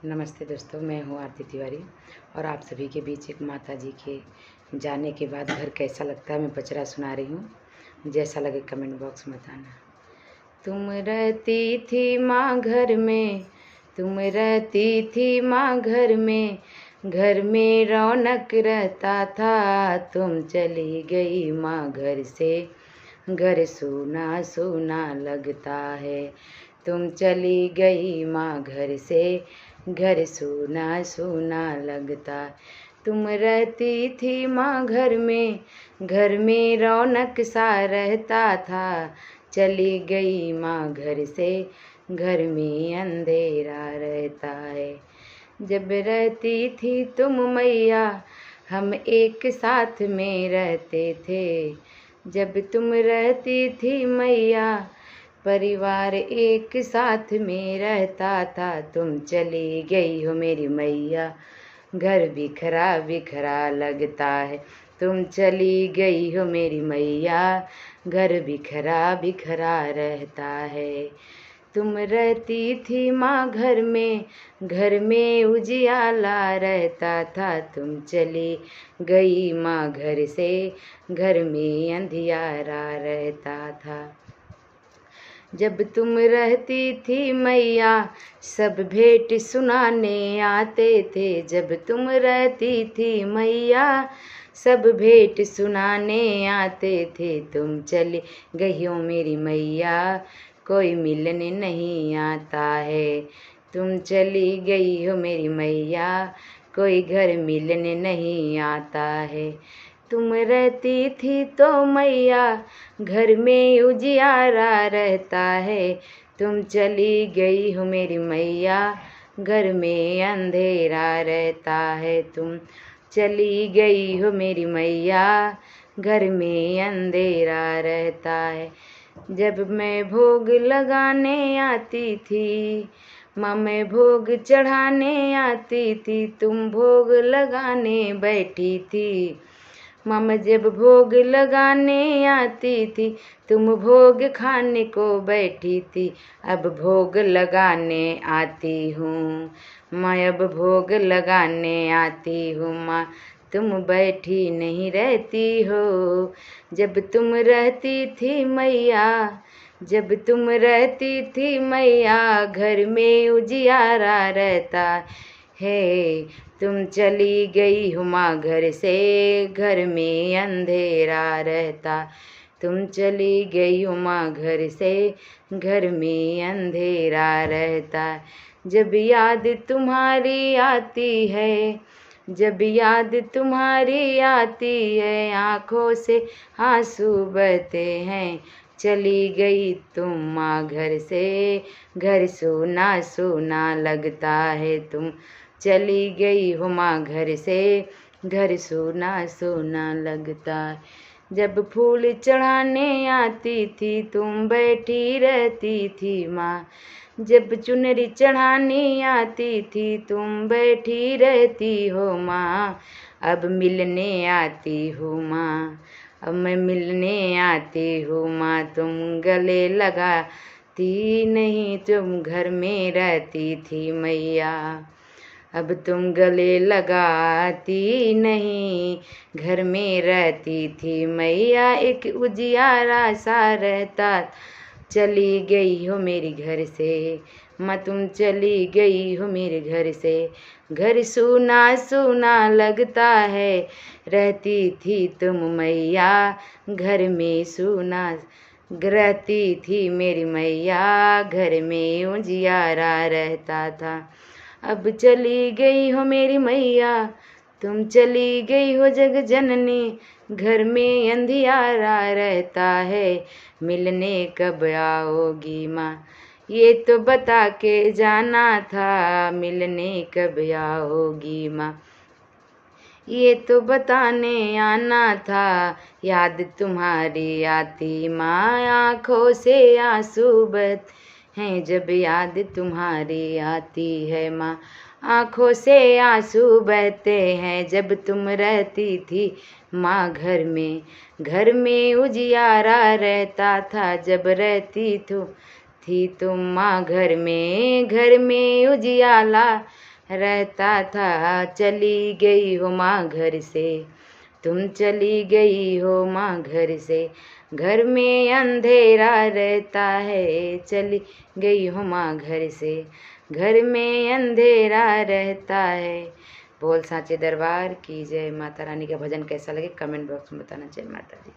नमस्ते दोस्तों, मैं हूँ आरती तिवारी और आप सभी के बीच एक माता जी के जाने के बाद घर कैसा लगता है मैं पचरा सुना रही हूँ। जैसा लगे कमेंट बॉक्स में बताना। तुम रहती थी माँ घर में, तुम रहती थी माँ घर में रौनक रहता था। तुम चली गई माँ घर से, घर सूना सूना लगता है। तुम चली गई माँ घर से, घर सूना सूना लगता। तुम रहती थी माँ घर में रौनक सा रहता था। चली गई माँ घर से, घर में अंधेरा रहता है। जब रहती थी तुम मैया, हम एक साथ में रहते थे। जब तुम रहती थी मैया, परिवार एक साथ में रहता था। तुम चली गई हो मेरी मैया, घर बिखरा बिखरा लगता है। तुम चली गई हो मेरी मैया, घर बिखरा बिखरा रहता है। तुम रहती थी माँ घर में उजियाला रहता था। तुम चली गई माँ घर से, घर में अंधियारा रहता था। जब तुम रहती थी मैया, सब भेंट सुनाने आते थे। जब तुम रहती थी मैया, सब भेंट सुनाने आते थे। तुम चली गई हो मेरी मैया, कोई मिलने नहीं आता है। तुम चली गई हो मेरी मैया, कोई घर मिलने नहीं आता है। तुम रहती थी तो मैया, घर में उजियारा रहता है। तुम चली गई हो मेरी मैया, घर में अंधेरा रहता है। तुम चली गई हो मेरी मैया, घर में अंधेरा रहता है। जब मैं भोग लगाने आती थी, माँ मैं भोग चढ़ाने आती थी। तुम भोग लगाने बैठी थी। माँ जब भोग लगाने आती थी, तुम भोग खाने को बैठी थी। अब भोग लगाने आती हूँ मैं, अब भोग लगाने आती हूँ माँ, तुम बैठी नहीं रहती हो। जब तुम रहती थी मैया, जब तुम रहती थी मैया, घर में उजियारा रहता है। तुम चली गई हो माँ घर से, घर में अंधेरा रहता। तुम चली गई हो माँ घर से, घर में अंधेरा रहता। जब याद तुम्हारी आती है, जब याद तुम्हारी आती है, आँखों से आंसू बहते हैं। चली गई तुम माँ घर से, घर सूना सूना लगता है। तुम चली गई हो माँ घर से, घर सूना सूना लगता है। जब फूल चढ़ाने आती थी, तुम बैठी रहती थी माँ। जब चुनरी चढ़ाने आती थी, तुम बैठी रहती हो माँ। अब मिलने आती हूँ माँ, अब मैं मिलने आती हूँ माँ। तुम गले लगाती नहीं, तुम घर में रहती थी मैया। अब तुम गले लगाती नहीं, घर में रहती थी मैया। एक उजियारा सा रहता, चली गई हो मेरी घर से माँ, तुम चली गई हो मेरे घर से। घर सूना सूना लगता है, रहती थी तुम मैया, घर में सूना रहती थी मेरी मैया, घर में उजियारा रहता था। अब चली गई हो मेरी मैया, तुम चली गई हो जग जननी, घर में अंधियारा रहता है। मिलने कब आओगी माँ, ये तो बता के जाना था। मिलने कब आओगी माँ, ये तो बताने आना था। याद तुम्हारी आती माँ, आँखों से आंसू बहते हैं। जब याद तुम्हारी आती है माँ, आँखों से आंसू बहते हैं। जब तुम रहती थी माँ घर में उजियारा रहता था। जब रहती थी तुम माँ घर में उजियाला रहता था। चली गई हो माँ घर से, तुम चली गई हो माँ घर से, घर में अंधेरा रहता है। चली गई हो माँ घर से, घर में अंधेरा रहता है। बोल साँचे दरबार की जय। माता रानी का भजन कैसा लगे कमेंट बॉक्स में बताना। जय माता दी।